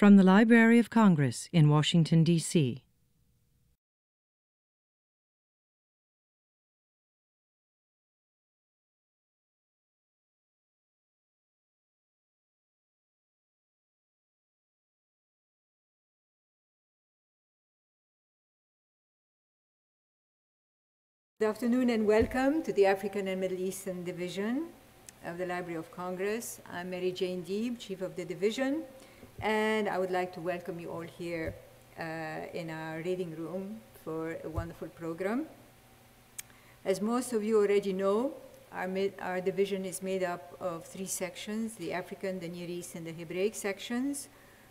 From the Library of Congress in Washington, D.C. Good afternoon and welcome to the African and Middle Eastern Division of the Library of Congress. I'm Mary Jane Diop, Chief of the Division, and I would like to welcome you all here in our reading room for a wonderful program. As most of you already know, our division is made up of three sections: the African, the Near East, and the Hebraic sections.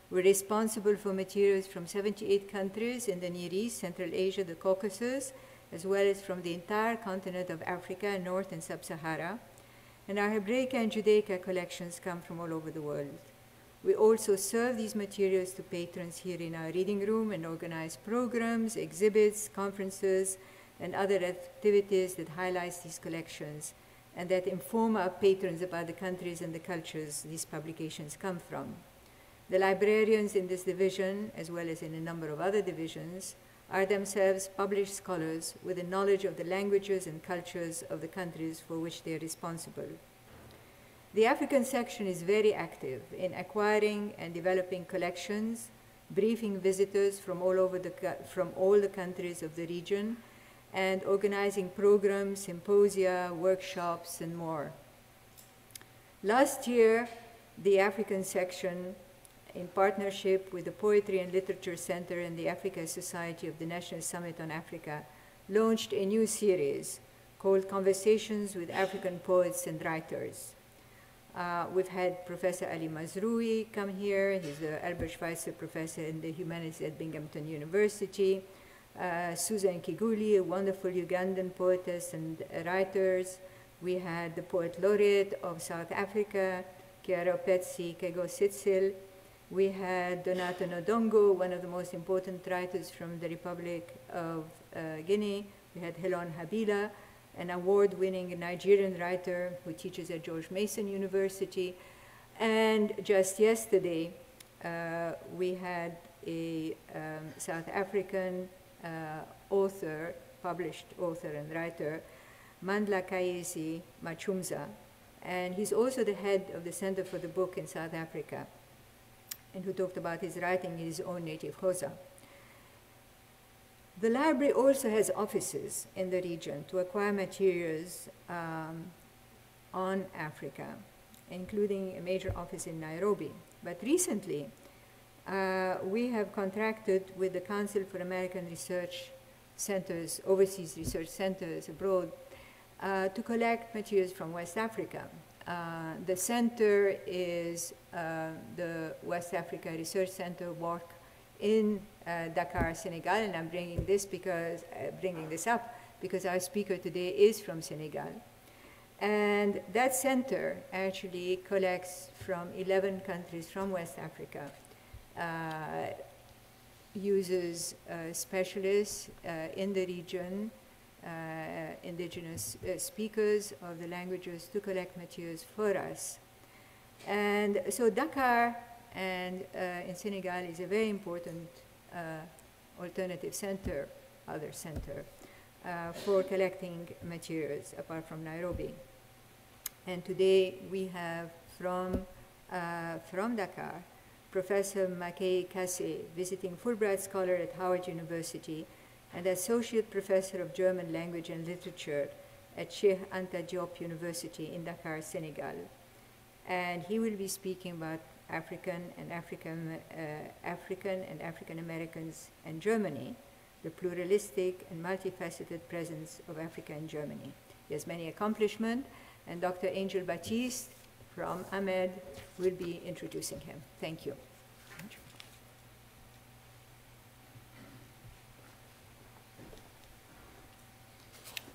We're responsible for materials from 78 countries in the Near East, Central Asia, the Caucasus, as well as from the entire continent of Africa, North and Sub-Sahara. And our Hebraic and Judaica collections come from all over the world. We also serve these materials to patrons here in our reading room and organize programs, exhibits, conferences, and other activities that highlight these collections and that inform our patrons about the countries and the cultures these publications come from. The librarians in this division, as well as in a number of other divisions, are themselves published scholars with a knowledge of the languages and cultures of the countries for which they are responsible. The African section is very active in acquiring and developing collections, briefing visitors from all the countries of the region, and organizing programs, symposia, workshops, and more. Last year, the African section, in partnership with the Poetry and Literature Center and the Africa Society of the National Summit on Africa, launched a new series called Conversations with African Poets and Writers. We've had Professor Ali Mazrui come here. He's the Albert Schweitzer Professor in the Humanities at Binghamton University. Susan Kiguli, a wonderful Ugandan poetess and writers. We had the Poet Laureate of South Africa, Kiara Petsi Kego-Sitsil. We had Donato Nodongo, one of the most important writers from the Republic of Guinea. We had Helon Habila, an award-winning Nigerian writer who teaches at George Mason University. And just yesterday, we had a South African author, published author and writer, Mandla Kayesi Machumza. And he's also the head of the Center for the Book in South Africa, and who talked about his writing in his own native Xhosa. The library also has offices in the region to acquire materials on Africa, including a major office in Nairobi. But recently, we have contracted with the Council for American Research Centers, Overseas Research Centers abroad, to collect materials from West Africa. The center is the West Africa Research Center work in Dakar, Senegal, and I'm bringing this up because our speaker today is from Senegal. And that center actually collects from 11 countries from West Africa, uses specialists in the region, indigenous speakers of the languages to collect materials for us. And so Dakar and in Senegal is a very important alternative center, other center, for collecting materials apart from Nairobi. And today we have from Dakar, Professor Magueye Kasse, visiting Fulbright Scholar at Howard University and Associate Professor of German Language and Literature at Cheikh Anta Diop University in Dakar, Senegal. And he will be speaking about African Americans and Germany, the pluralistic and multifaceted presence of Africa in Germany. He has many accomplishments, and Dr. Angel Baptiste from Ahmed will be introducing him. Thank you.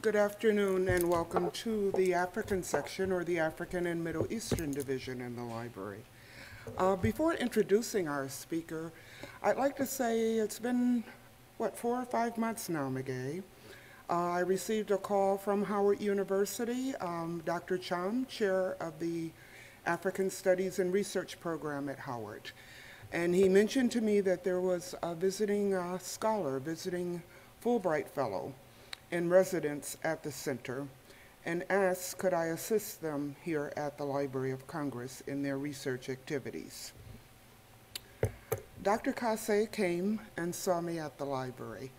Good afternoon and welcome to the African section, or the African and Middle Eastern Division in the library. Before introducing our speaker, I'd like to say it's been, 4 or 5 months now, Magueye. I received a call from Howard University, Dr. Cham, chair of the African Studies and Research Program at Howard. And he mentioned to me that there was a visiting scholar, visiting Fulbright fellow in residence at the center, and asked could I assist them here at the Library of Congress in their research activities. Dr. Kasse came and saw me at the library,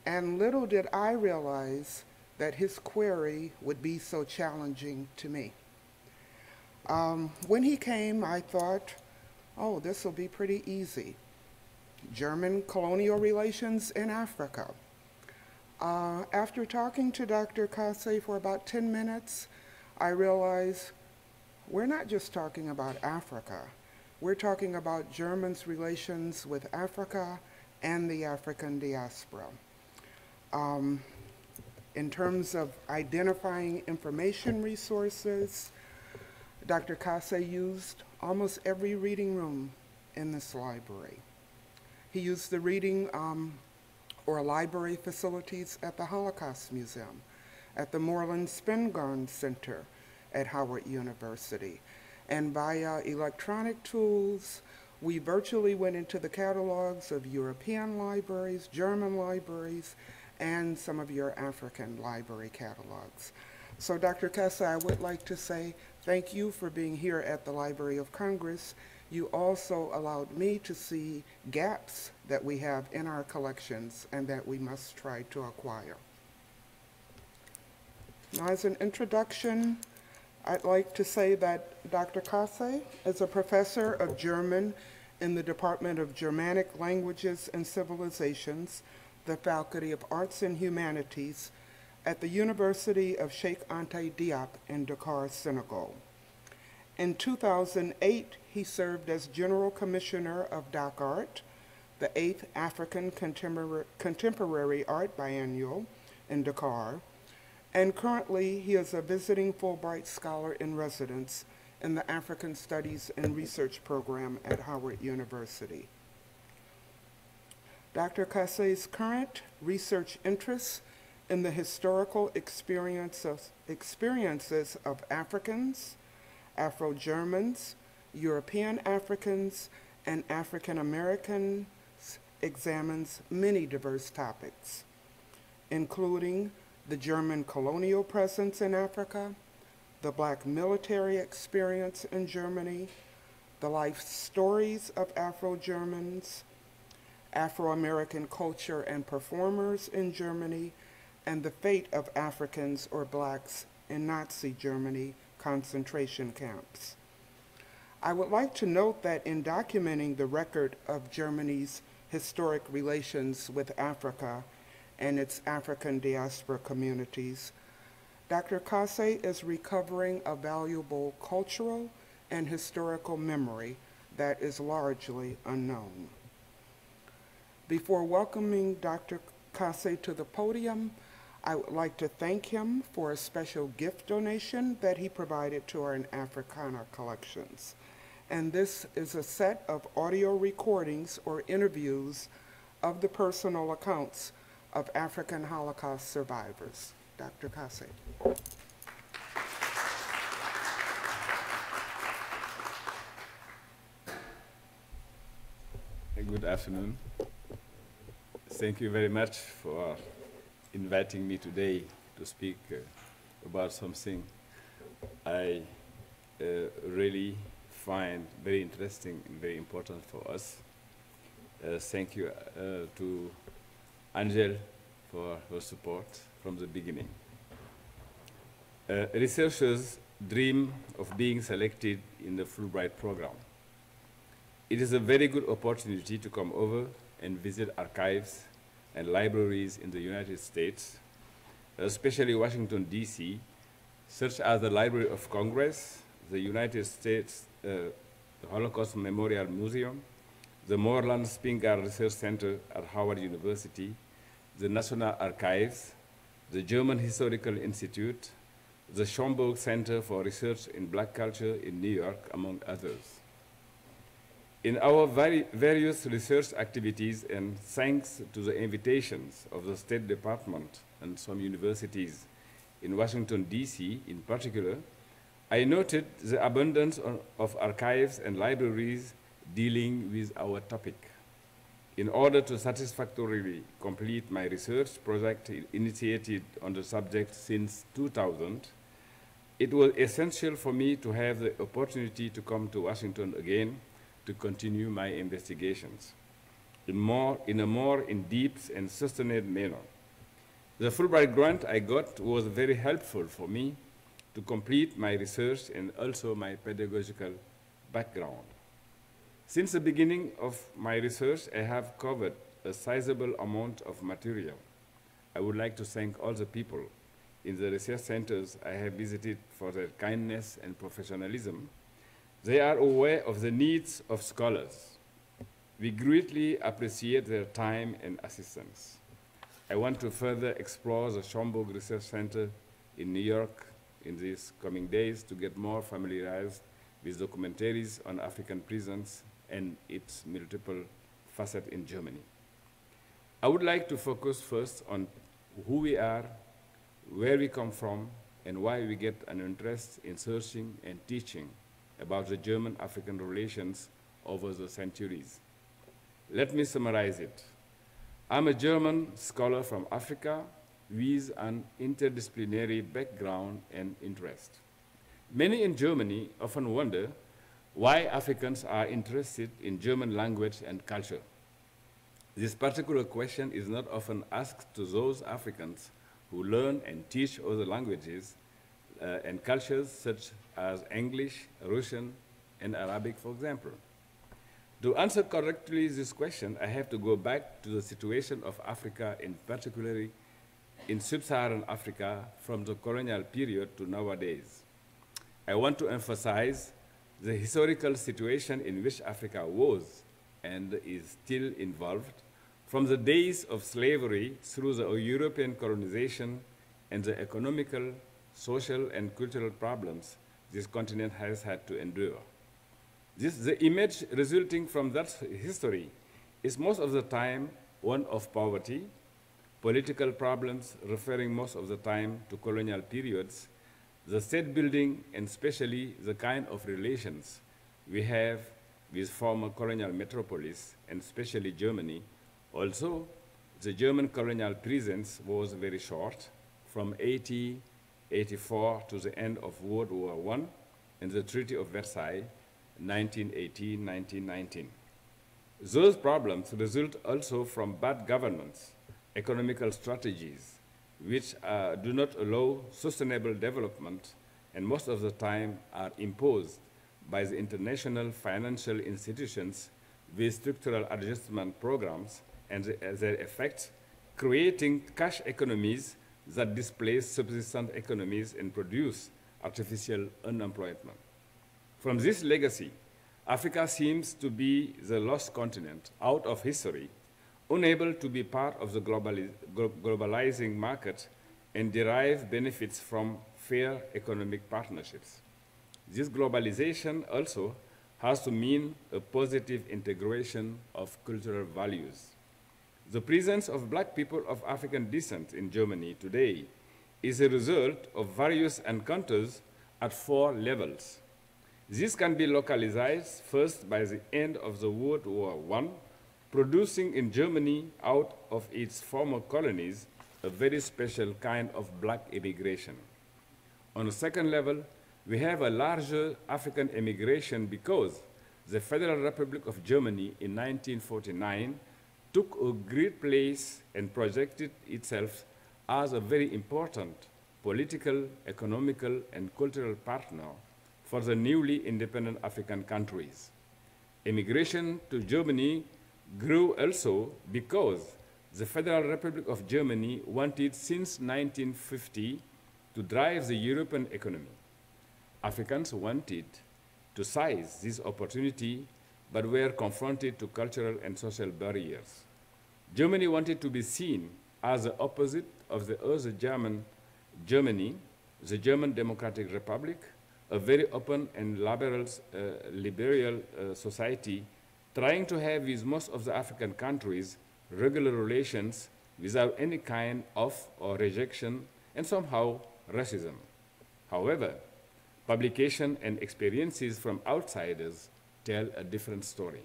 and little did I realize that his query would be so challenging to me. When he came, I thought, oh, this will be pretty easy. German colonial relations in Africa. After talking to Dr. Kasse for about 10 minutes, I realized we're not just talking about Africa. We're talking about Germans' relations with Africa and the African diaspora. In terms of identifying information resources, Dr. Kasse used almost every reading room in this library. He used the reading or library facilities at the Holocaust Museum, at the Moreland Spingarn Center at Howard University. And via electronic tools, we virtually went into the catalogs of European libraries, German libraries, and some of your African library catalogs. So Dr. Kasse, I would like to say thank you for being here at the Library of Congress. You also allowed me to see gaps that we have in our collections and that we must try to acquire. Now, as an introduction, I'd like to say that Dr. Kasse is a professor of German in the Department of Germanic Languages and Civilizations, the Faculty of Arts and Humanities, at the University of Cheikh Anta Diop in Dakar, Senegal. In 2008, he served as General Commissioner of Dakar, the 8th African Contemporary Art Biennial in Dakar, and currently he is a visiting Fulbright Scholar in residence in the African Studies and Research Program at Howard University. Dr. Kasse's current research interests in the historical experiences of Africans, Afro-Germans, European Africans, and African Americans examines many diverse topics, including the German colonial presence in Africa, the Black military experience in Germany, the life stories of Afro-Germans, Afro-American culture and performers in Germany, and the fate of Africans or Blacks in Nazi Germany concentration camps. I would like to note that in documenting the record of Germany's historic relations with Africa and its African diaspora communities, Dr. Kasse is recovering a valuable cultural and historical memory that is largely unknown. Before welcoming Dr. Kasse to the podium, I would like to thank him for a special gift donation that he provided to our Africana collections. And this is a set of audio recordings or interviews of the personal accounts of African Holocaust survivors. Dr. Kasse. Good afternoon. Thank you very much for inviting me today to speak about something I really find very interesting and very important for us. Thank you to Angel for her support from the beginning. Researchers dream of being selected in the Fulbright program. It is a very good opportunity to come over and visit archives and libraries in the United States, especially Washington, D.C., such as the Library of Congress, the United States the Holocaust Memorial Museum, the Moreland Spingarn Research Center at Howard University, the National Archives, the German Historical Institute, the Schomburg Center for Research in Black Culture in New York, among others. In our various research activities, and thanks to the invitations of the State Department and some universities in Washington, D.C. in particular, I noted the abundance of archives and libraries dealing with our topic. In order to satisfactorily complete my research project initiated on the subject since 2000, it was essential for me to have the opportunity to come to Washington again to continue my investigations in a more in-depth and sustained manner. The Fulbright grant I got was very helpful for me to complete my research and also my pedagogical background. Since the beginning of my research, I have covered a sizable amount of material. I would like to thank all the people in the research centers I have visited for their kindness and professionalism. They are aware of the needs of scholars. We greatly appreciate their time and assistance. I want to further explore the Schomburg Research Center in New York in these coming days to get more familiarized with documentaries on African prisons and its multiple facets in Germany. I would like to focus first on who we are, where we come from, and why we get an interest in searching and teaching about the German-African relations over the centuries. Let me summarize it. I'm a German scholar from Africa with an interdisciplinary background and interest. Many in Germany often wonder why Africans are interested in German language and culture. This particular question is not often asked to those Africans who learn and teach other languages and cultures such as English, Russian, and Arabic, for example. To answer correctly this question, I have to go back to the situation of Africa, in particularly in sub-Saharan Africa from the colonial period to nowadays. I want to emphasize the historical situation in which Africa was and is still involved from the days of slavery through the European colonization and the economical, social, and cultural problems this continent has had to endure. The image resulting from that history is most of the time one of poverty, political problems referring most of the time to colonial periods, the state building, and especially the kind of relations we have with former colonial metropolis, and especially Germany. Also, the German colonial presence was very short, from 1884 to the end of World War I and the Treaty of Versailles, 1918-1919. Those problems result also from bad governance, economical strategies, which do not allow sustainable development and most of the time are imposed by the international financial institutions with structural adjustment programs and their effects, creating cash economies that displace subsistence economies and produce artificial unemployment. From this legacy, Africa seems to be the lost continent out of history, unable to be part of the globalizing market and derive benefits from fair economic partnerships. This globalization also has to mean a positive integration of cultural values. The presence of black people of African descent in Germany today is a result of various encounters at 4 levels. This can be localized first by the end of the World War I, producing in Germany out of its former colonies a very special kind of black immigration. On the second level, we have a larger African immigration because the Federal Republic of Germany in 1949 took a great place and projected itself as a very important political, economical, and cultural partner for the newly independent African countries. Immigration to Germany grew also because the Federal Republic of Germany wanted since 1950 to drive the European economy. Africans wanted to seize this opportunity but were confronted to cultural and social barriers. Germany wanted to be seen as the opposite of the other Germany, the German Democratic Republic, a very open and liberal society, trying to have with most of the African countries regular relations without any kind of or rejection and somehow racism. However, publication and experiences from outsiders tell a different story.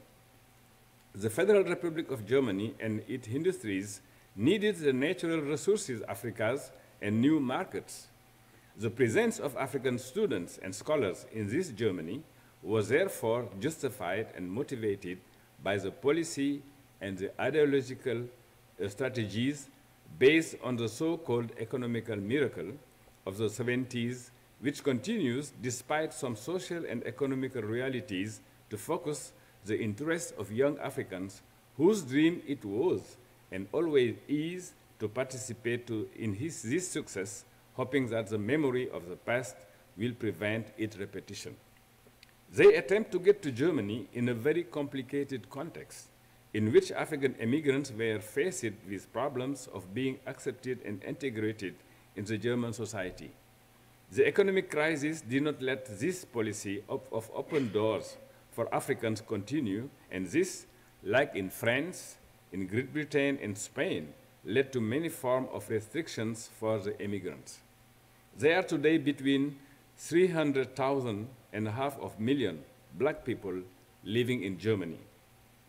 The Federal Republic of Germany and its industries needed the natural resources Africa's and new markets. The presence of African students and scholars in this Germany was therefore justified and motivated by the policy and the ideological strategies based on the so-called economical miracle of the 70s, which continues despite some social and economical realities to focus the interests of young Africans whose dream it was and always is to participate in this success, hoping that the memory of the past will prevent its repetition. They attempt to get to Germany in a very complicated context, in which African immigrants were faced with problems of being accepted and integrated in the German society. The economic crisis did not let this policy of open doors for Africans continue, and this, like in France, in Great Britain, and Spain, led to many forms of restrictions for the immigrants. There are today between 300,000 and a half of million black people living in Germany,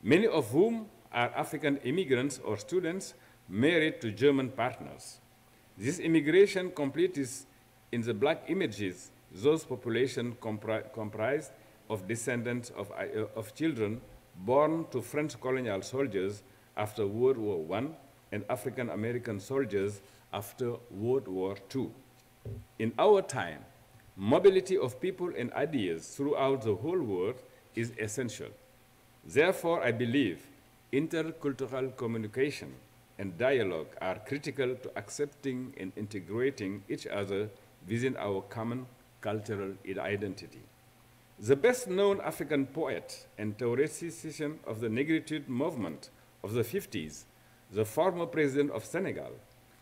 many of whom are African immigrants or students married to German partners. This immigration completes in the black images those populations comprised of descendants of children born to French colonial soldiers after World War I and African American soldiers after World War II. In our time, mobility of people and ideas throughout the whole world is essential. Therefore, I believe intercultural communication and dialogue are critical to accepting and integrating each other within our common cultural identity. The best-known African poet and theoretician of the negritude movement of the 50s, the former president of Senegal,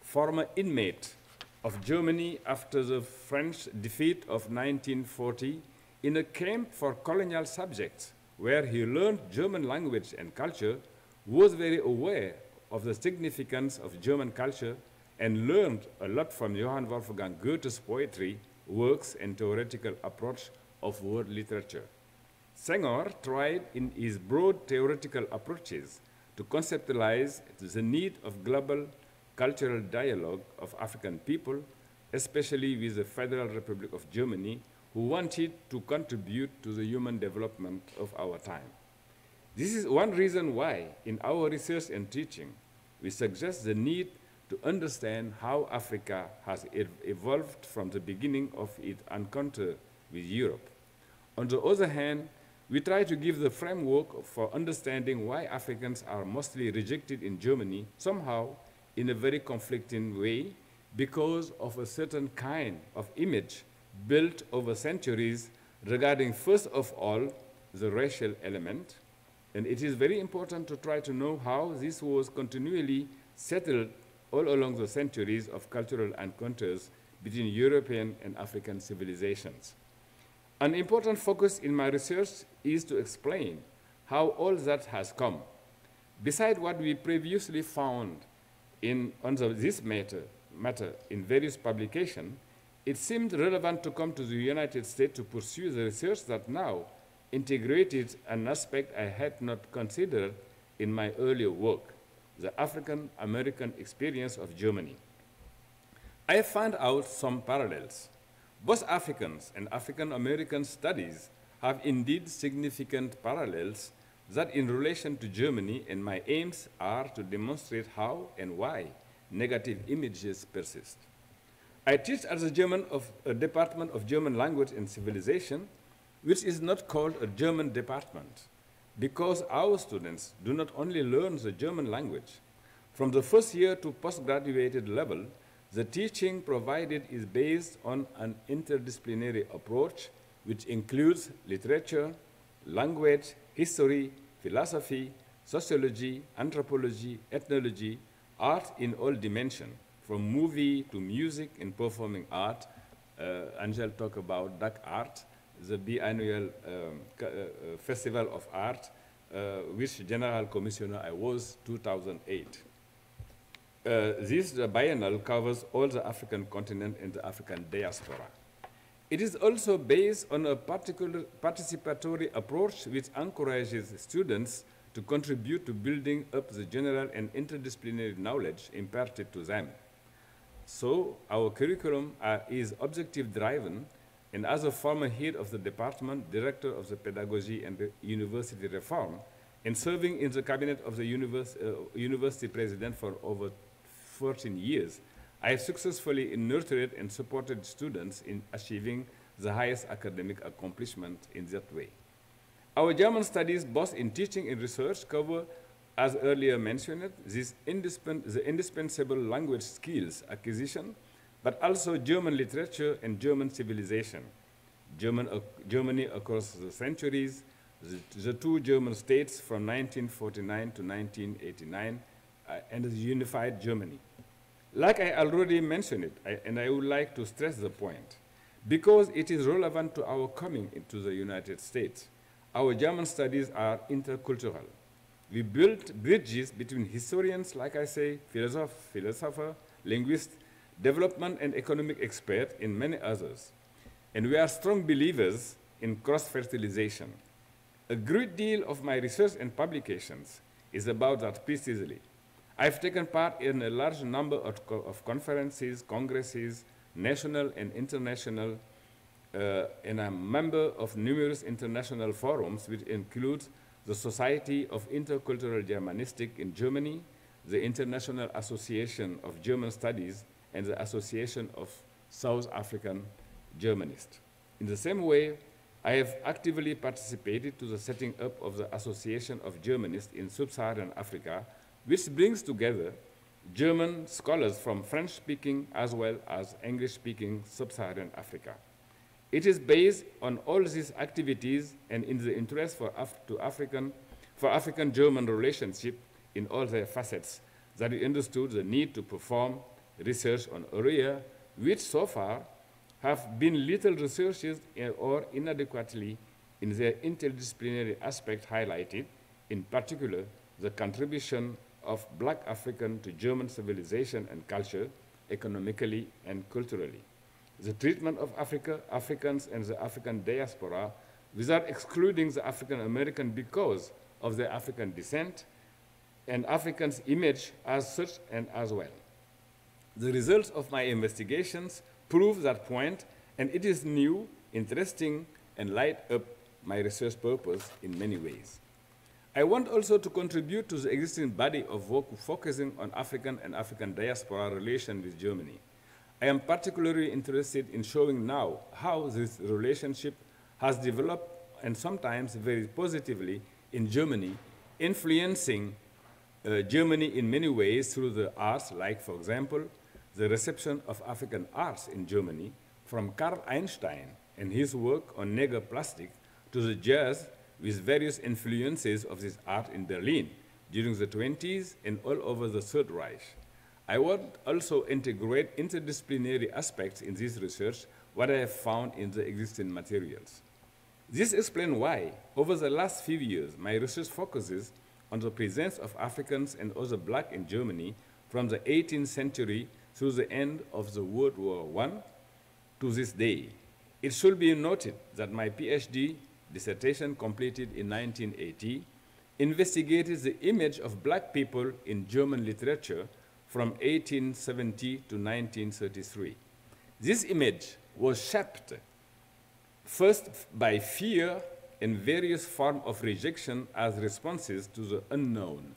former inmate of Germany after the French defeat of 1940 in a camp for colonial subjects where he learned German language and culture, was very aware of the significance of German culture and learned a lot from Johann Wolfgang Goethe's poetry, works, and theoretical approach of world literature. Senghor tried in his broad theoretical approaches to conceptualize the need of global cultural dialogue of African people, especially with the Federal Republic of Germany, who wanted to contribute to the human development of our time. This is one reason why, in our research and teaching, we suggest the need to understand how Africa has evolved from the beginning of its encounter with Europe. On the other hand, we try to give the framework for understanding why Africans are mostly rejected in Germany, somehow in a very conflicting way, because of a certain kind of image built over centuries regarding, first of all, the racial element. And it is very important to try to know how this was continually settled all along the centuries of cultural encounters between European and African civilizations. An important focus in my research is to explain how all that has come. Beside what we previously found on this matter in various publications, it seemed relevant to come to the United States to pursue the research that now integrated an aspect I had not considered in my earlier work, the African-American experience of Germany. I found out some parallels. Both Africans and African-American studies have indeed significant parallels that in relation to Germany, and my aims are to demonstrate how and why negative images persist. I teach at the Department of German Language and Civilization, which is not called a German department, because our students do not only learn the German language. From the first year to postgraduate level, the teaching provided is based on an interdisciplinary approach, which includes literature, language, history, philosophy, sociology, anthropology, ethnology, art in all dimensions, from movie to music and performing art. Angel talked about Dakar, the biannual Festival of Art, which General Commissioner I was 2008. This biennial covers all the African continent and the African diaspora. It is also based on a particular participatory approach which encourages students to contribute to building up the general and interdisciplinary knowledge imparted to them. So our curriculum is objective-driven, and as a former head of the department, director of the pedagogy and the university reform, and serving in the cabinet of the university president for over 14 years, I have successfully nurtured and supported students in achieving the highest academic accomplishment in that way. Our German studies, both in teaching and research, cover, as earlier mentioned, the indispensable language skills acquisition, but also German literature and German civilization, Germany across the centuries, the two German states from 1949 to 1989, and the unified Germany. Like I already mentioned it, and I would like to stress the point, because it is relevant to our coming into the United States. Our German studies are intercultural. We built bridges between historians, like I say, philosopher, linguists, development and economic experts, and many others. And we are strong believers in cross-fertilization. A great deal of my research and publications is about that precisely. I've taken part in a large number of conferences, congresses, national and international, and I'm a member of numerous international forums, which include the Society of Intercultural Germanistic in Germany, the International Association of German Studies, and the Association of South African Germanists. In the same way, I have actively participated to the setting up of the Association of Germanists in Sub-Saharan Africa, which brings together German scholars from French-speaking as well as English-speaking Sub-Saharan Africa. It is based on all these activities and in the interest for African-German relationship in all their facets that we understood the need to perform research on area which so far have been little researched or inadequately in their interdisciplinary aspect highlighted, in particular the contribution of Black African to German civilization and culture, economically and culturally. The treatment of Africa, Africans, and the African diaspora without excluding the African American because of their African descent, and Africans' image as such and as well. The results of my investigations prove that point, and it is new, interesting, and light up my research purpose in many ways. I want also to contribute to the existing body of work focusing on African and African diaspora relations with Germany. I am particularly interested in showing now how this relationship has developed, and sometimes very positively, in Germany, influencing Germany in many ways through the arts, like, for example, the reception of African arts in Germany, from Karl Einstein and his work on Neger plastic to the jazz with various influences of this art in Berlin during the 20s and all over the Third Reich. I want also integrate interdisciplinary aspects in this research, what I have found in the existing materials. This explains why, over the last few years, my research focuses on the presence of Africans and other Black in Germany from the 18th century through the end of the World War I to this day. It should be noted that my PhD dissertation, completed in 1980, investigated the image of Black people in German literature from 1870 to 1933. This image was shaped first by fear and various forms of rejection as responses to the unknown,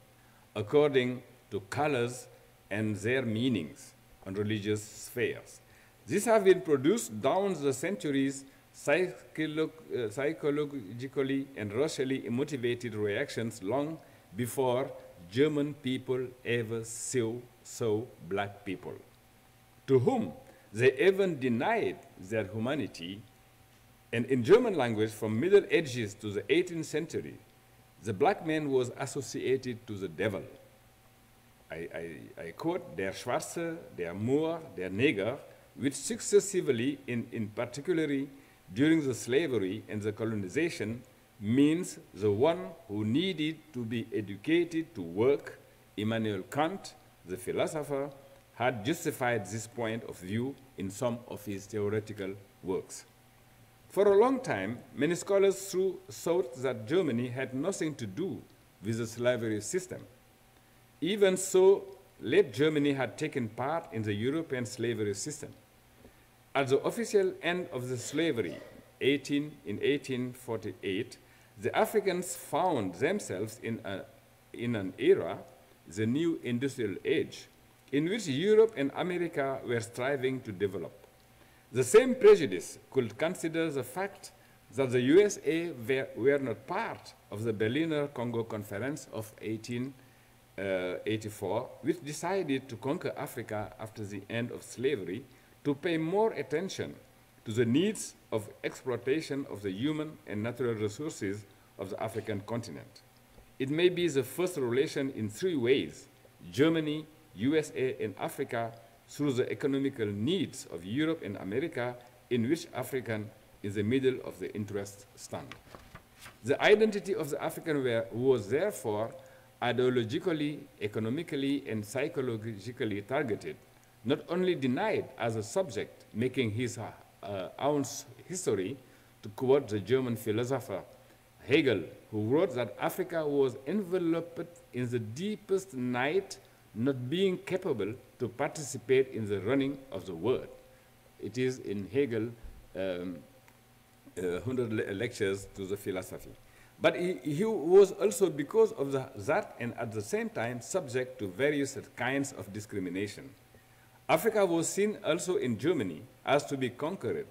according to colors and their meanings on religious spheres. These have been produced down the centuries psychologically and racially motivated reactions long before German people ever saw Black people, to whom they even denied their humanity. And in German language, from Middle Ages to the 18th century, the Black man was associated to the devil. I quote, der Schwarze, der Moor, der Neger, which successively, in particularly during the slavery and the colonization, means the one who needed to be educated to work. Immanuel Kant, the philosopher, had justified this point of view in some of his theoretical works. For a long time, many scholars thought that Germany had nothing to do with the slavery system. Even so, late Germany had taken part in the European slavery system. At the official end of the slavery, in 1848, the Africans found themselves in an era, the new industrial age, in which Europe and America were striving to develop. The same prejudice could consider the fact that the USA were not part of the Berliner Congo Conference of 1884, which decided to conquer Africa after the end of slavery, to pay more attention to the needs of exploitation of the human and natural resources of the African continent. It may be the first relation in three ways: Germany, USA, and Africa, through the economical needs of Europe and America, in which African is the middle of the interest stand. The identity of the African was therefore ideologically, economically, and psychologically targeted, not only denied as a subject making his own history, to quote the German philosopher Hegel, who wrote that Africa was enveloped in the deepest night, not being capable to participate in the running of the world. It is in Hegel, 100 lectures to the philosophy. But he was also, because of that, and at the same time, subject to various kinds of discrimination. Africa was seen also in Germany as to be conquered.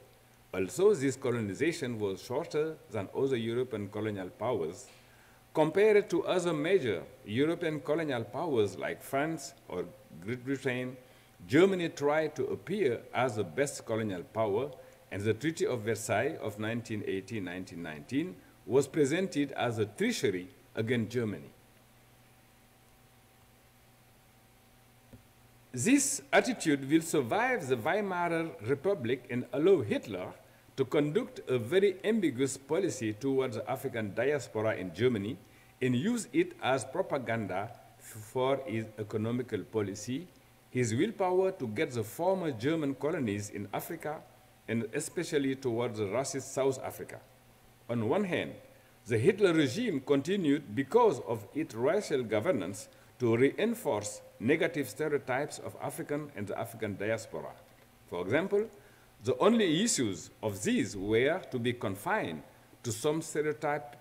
Also, this colonization was shorter than other European colonial powers. Compared to other major European colonial powers like France or Great Britain, Germany tried to appear as the best colonial power, and the Treaty of Versailles of 1918-1919 was presented as a treachery against Germany. This attitude will survive the Weimar Republic and allow Hitler to conduct a very ambiguous policy towards the African diaspora in Germany and use it as propaganda for his economical policy, his willpower to get the former German colonies in Africa, and especially towards the racist South Africa. On one hand, the Hitler regime continued, because of its racial governance, to reinforce negative stereotypes of African and the African diaspora. For example, the only issues of these were to be confined to some stereotyped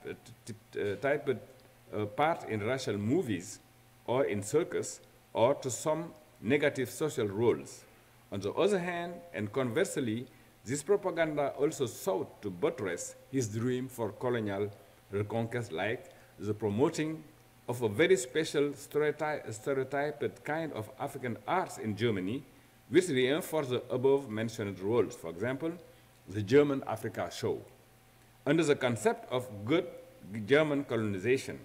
part in racial movies or in circus, or to some negative social roles. On the other hand, and conversely, this propaganda also sought to buttress his dream for colonial reconquest, like the promoting of a very special stereotyped kind of African arts in Germany, which reinforced the above-mentioned roles. For example, the German Africa show, under the concept of good German colonization.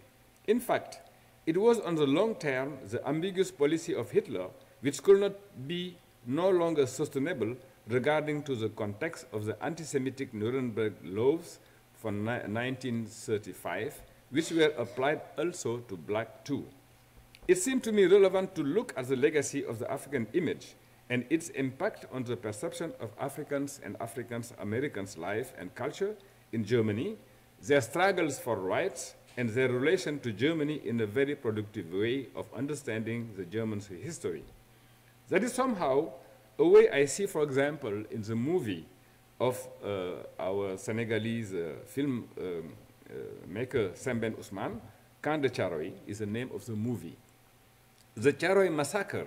In fact, it was on the long term the ambiguous policy of Hitler, which could not be no longer sustainable regarding to the context of the anti-Semitic Nuremberg laws from 1935, which were applied also to black too. It seemed to me relevant to look at the legacy of the African image and its impact on the perception of Africans and African-Americans' life and culture in Germany, their struggles for rights, and their relation to Germany in a very productive way of understanding the Germans' history. That is somehow a way I see, for example, in the movie of our Senegalese film maker Sembène Ousmane, Camp de Charoy is the name of the movie. The Charoy Massacre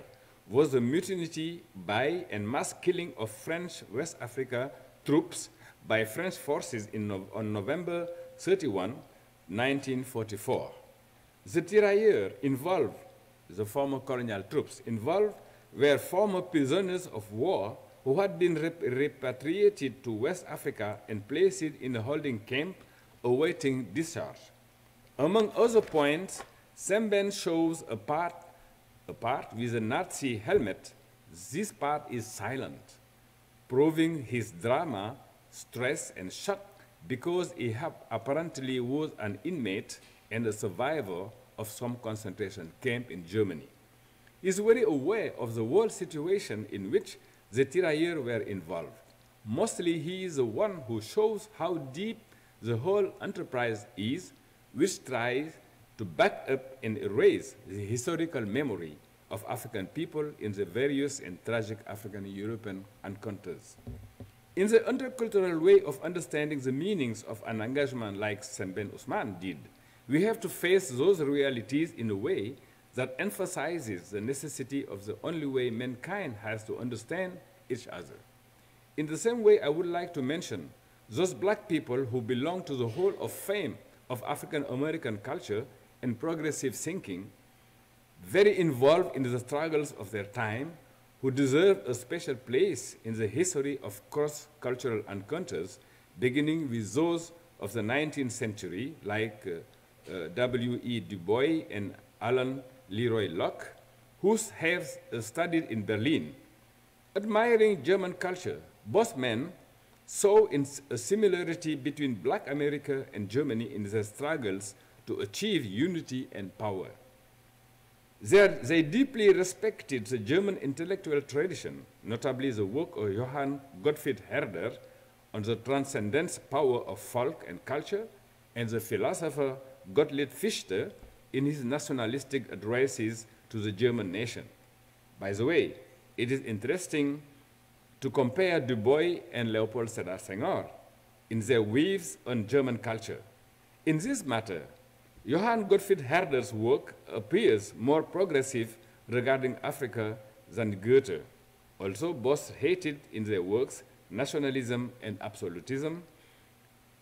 was the mutiny by and mass killing of French West Africa troops by French forces on November 31, 1944. The tirailleurs involved, the former colonial troops involved, were former prisoners of war who had been repatriated to West Africa and placed in a holding camp awaiting discharge. Among other points, Sembène shows a part with a Nazi helmet. This part is silent, proving his drama, stress, and shock, because he apparently was an inmate and a survivor of some concentration camp in Germany. He is very aware of the world situation in which the tirailleurs were involved. Mostly he is the one who shows how deep the whole enterprise is, which tries to back up and erase the historical memory of African people in the various and tragic African-European encounters. In the intercultural way of understanding the meanings of an engagement like Sen Ben Ousmane did, we have to face those realities in a way that emphasizes the necessity of the only way mankind has to understand each other. In the same way, I would like to mention those black people who belong to the Hall of Fame of African American culture and progressive thinking, very involved in the struggles of their time, who deserve a special place in the history of cross-cultural encounters, beginning with those of the 19th century, like W.E. Du Bois and Alan Leroy Locke, who have studied in Berlin. Admiring German culture, both men saw a similarity between Black America and Germany in their struggles to achieve unity and power. They deeply respected the German intellectual tradition, notably the work of Johann Gottfried Herder on the transcendent power of folk and culture, and the philosopher Gottlieb Fichte in his nationalistic addresses to the German nation. By the way, it is interesting to compare Du Bois and Leopold Sédar Senghor in their views on German culture. In this matter, Johann Gottfried Herder's work appears more progressive regarding Africa than Goethe. Also, both hated in their works nationalism and absolutism,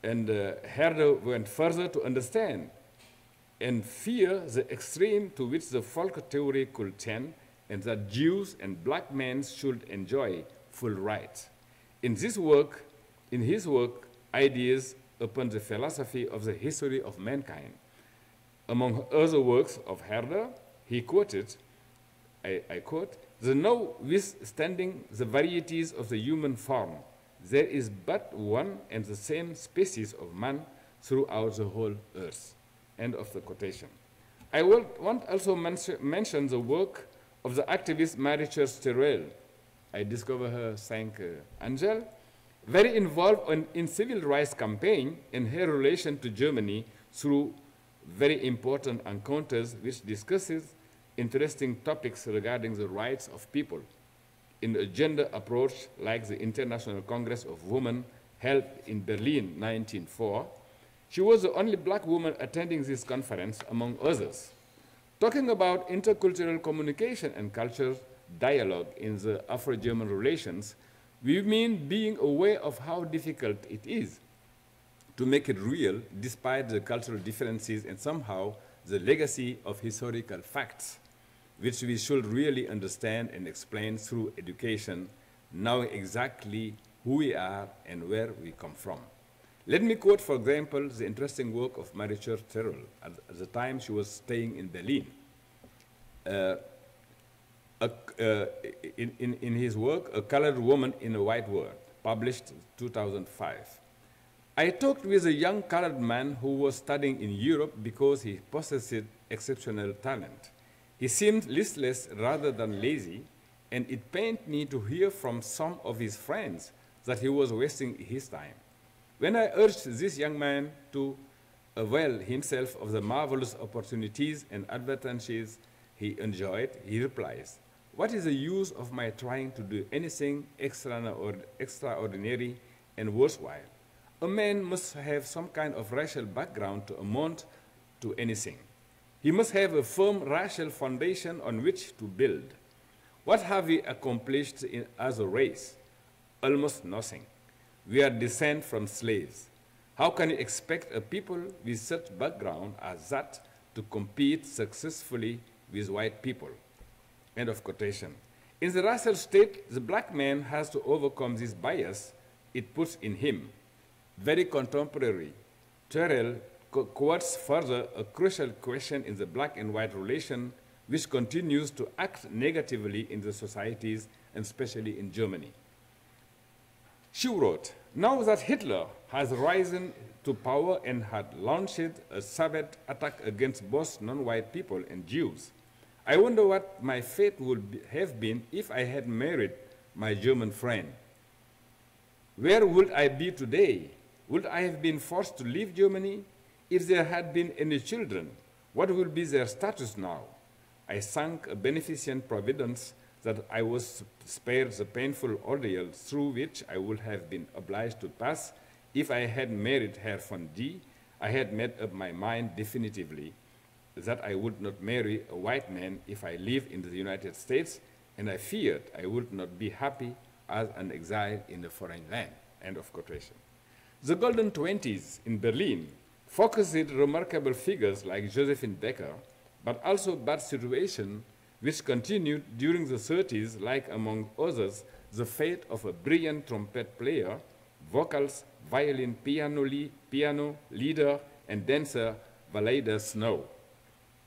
and Herder went further to understand and fear the extreme to which the folk theory could tend, and that Jews and black men should enjoy full rights. In his work, Ideas upon the Philosophy of the History of Mankind, among other works of Herder, he quoted, I quote, "The notwithstanding the varieties of the human form, there is but one and the same species of man throughout the whole earth." End of the quotation. I want also mention the work of the activist Marie-Church Terrell. I discovered her, thank Angel, very involved in civil rights campaign and her relation to Germany through very important encounters which discusses interesting topics regarding the rights of people in a gender approach like the International Congress of Women held in Berlin 1904. She was the only black woman attending this conference, among others. Talking about intercultural communication and culture dialogue in the Afro-German relations, we mean being aware of how difficult it is to make it real despite the cultural differences and somehow the legacy of historical facts, which we should really understand and explain through education, knowing exactly who we are and where we come from. Let me quote, for example, the interesting work of Marie-Church Terrell at the time she was staying in Berlin. In his work, A Colored Woman in a White World, published 2005. I talked with a young colored man who was studying in Europe because he possessed exceptional talent. He seemed listless rather than lazy, and it pained me to hear from some of his friends that he was wasting his time. When I urged this young man to avail himself of the marvelous opportunities and advantages he enjoyed, he replies, "What is the use of my trying to do anything extraordinary and worthwhile? A man must have some kind of racial background to amount to anything. He must have a firm racial foundation on which to build. What have we accomplished as a race? Almost nothing. We are descent from slaves. How can you expect a people with such background as that to compete successfully with white people?" End of quotation. In the racial state, the black man has to overcome this bias it puts in him. Very contemporary. Terrell quotes further a crucial question in the black and white relation, which continues to act negatively in the societies, and especially in Germany. She wrote, "Now that Hitler has risen to power and had launched a savage attack against both non-white people and Jews, I wonder what my fate would have been if I had married my German friend. Where would I be today? Would I have been forced to leave Germany? If there had been any children, what will be their status now? I sank a beneficent providence that I was spared the painful ordeal through which I would have been obliged to pass if I had married Herr von D. I had made up my mind definitively that I would not marry a white man if I lived in the United States, and I feared I would not be happy as an exile in a foreign land. End of quotation. The Golden Twenties in Berlin focused remarkable figures like Josephine Baker, but also bad situation which continued during the 30s, like, among others, the fate of a brilliant trumpet player, vocals, violin, piano, leader, and dancer, Valeda Snow.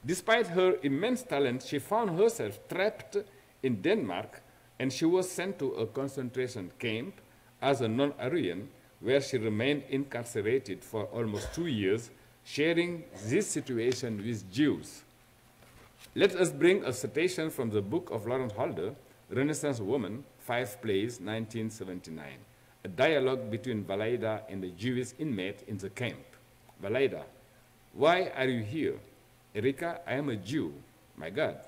Despite her immense talent, she found herself trapped in Denmark, and she was sent to a concentration camp as a non-Aryan, where she remained incarcerated for almost 2 years, sharing this situation with Jews. Let us bring a citation from the book of Laurent Halder, Renaissance Woman, 5 Plays, 1979, a dialogue between Valeda and the Jewish inmate in the camp. Valeda: why are you here? Erika: I am a Jew. My God.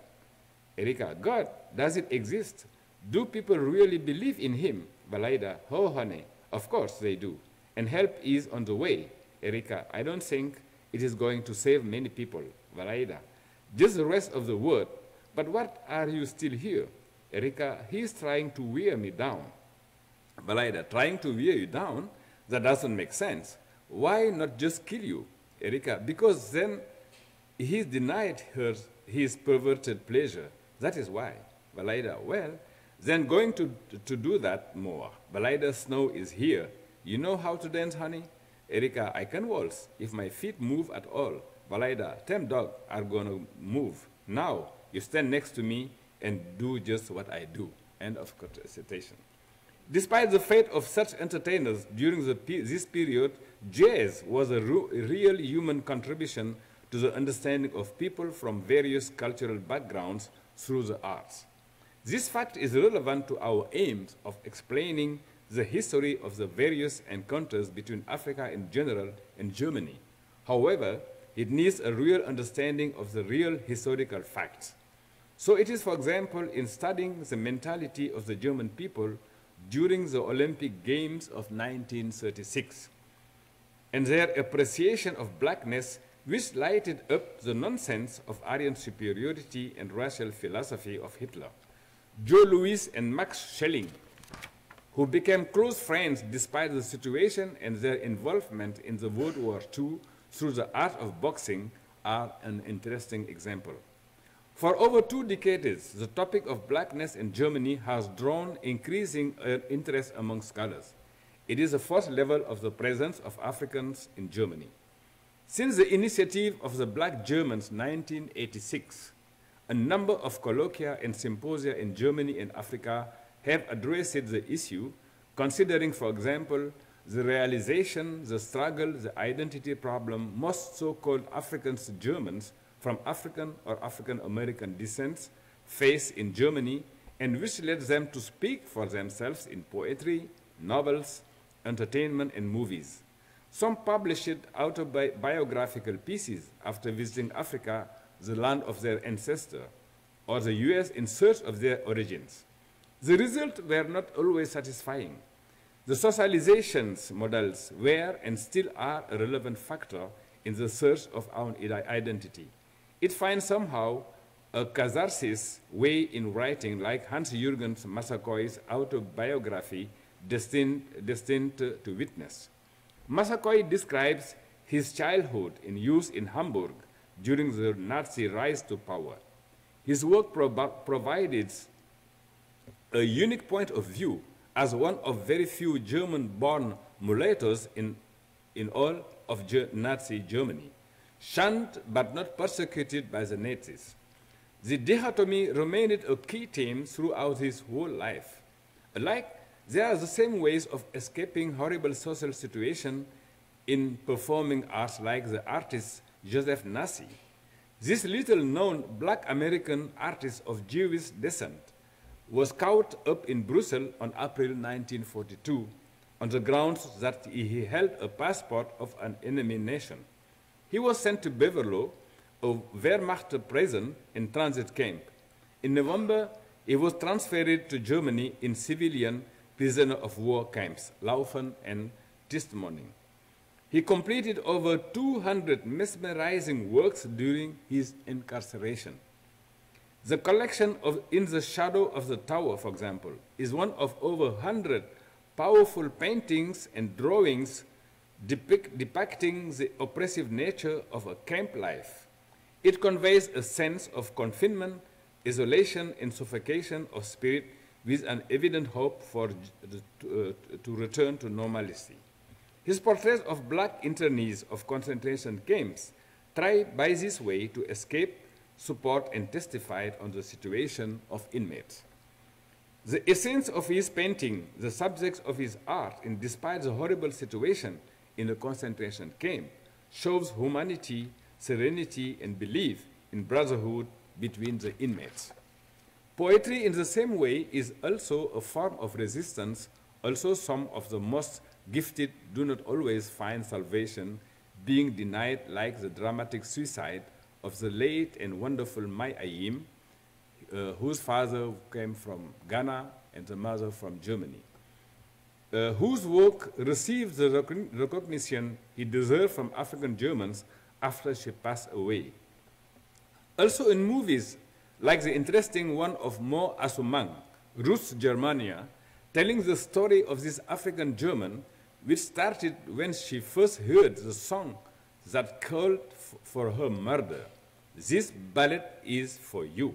Erika: God, does it exist? Do people really believe in him? Valeda: oh, honey, of course they do. And help is on the way. Erika: I don't think it is going to save many people. Valeda: just the rest of the word. But what are you still here? Erika: he is trying to wear me down. Valeda: trying to wear you down? That doesn't make sense. Why not just kill you? Erika: because then he's denied her his perverted pleasure. That is why. Valeda: well, then going to do that more. Valeda Snow is here. You know how to dance, honey? Erika: I can waltz if my feet move at all. Valeda: them dogs are going to move. Now you stand next to me and do just what I do. End of citation. Despite the fate of such entertainers during this period, jazz was a real human contribution to the understanding of people from various cultural backgrounds through the arts. This fact is relevant to our aims of explaining the history of the various encounters between Africa in general and Germany. However, it needs a real understanding of the real historical facts. So it is, for example, in studying the mentality of the German people during the Olympic Games of 1936 and their appreciation of blackness, which lighted up the nonsense of Aryan superiority and racial philosophy of Hitler. Joe Louis and Max Schelling, who became close friends despite the situation and their involvement in the World War II through the art of boxing, are an interesting example. For over 2 decades, the topic of blackness in Germany has drawn increasing interest among scholars. It is the first level of the presence of Africans in Germany. Since the initiative of the Black Germans 1986, a number of colloquia and symposia in Germany and Africa have addressed the issue, considering, for example, the realization, the struggle, the identity problem most so-called Africans Germans from African or African-American descent face in Germany, and which led them to speak for themselves in poetry, novels, entertainment, and movies. Some published autobiographical pieces after visiting Africa, the land of their ancestor, or the US in search of their origins. The results were not always satisfying. The socializations models were and still are a relevant factor in the search of our identity. It finds somehow a catharsis way in writing, like Hans-Jürgen Massacoy's autobiography, Destined to Witness. Massacoy describes his childhood and youth in Hamburg during the Nazi rise to power. His work provided a unique point of view as one of very few German-born mulattoes in all of Nazi Germany, shunned but not persecuted by the Nazis. The dichotomy remained a key theme throughout his whole life. Alike, there are the same ways of escaping horrible social situations in performing arts, like the artist Josef Nasi. This little-known Black American artist of Jewish descent was caught up in Brussels on April 1942 on the grounds that he held a passport of an enemy nation. He was sent to Beverlo, a Wehrmacht prison and transit camp. In November, he was transferred to Germany in civilian prisoner of war camps, Laufen and Tistmoning. He completed over 200 mesmerizing works during his incarceration. The collection of In the Shadow of the Tower, for example, is one of over 100 powerful paintings and drawings depicting the oppressive nature of a camp life. It conveys a sense of confinement, isolation, and suffocation of spirit with an evident hope to return to normalcy. His portraits of black internees of concentration camps try by this way to escape, support, and testify on the situation of inmates. The essence of his painting, the subjects of his art, and despite the horrible situation in the concentration camp, shows humanity, serenity, and belief in brotherhood between the inmates. Poetry, in the same way, is also a form of resistance. Also, some of the most gifted do not always find salvation, being denied, like the dramatic suicide of the late and wonderful Magueye, whose father came from Ghana and the mother from Germany, whose work received the recognition he deserved from African Germans after she passed away. Also in movies, like the interesting one of Mo Asumang, Roots Germania, telling the story of this African German, which started when she first heard the song that called for her murder. This ballad is for you,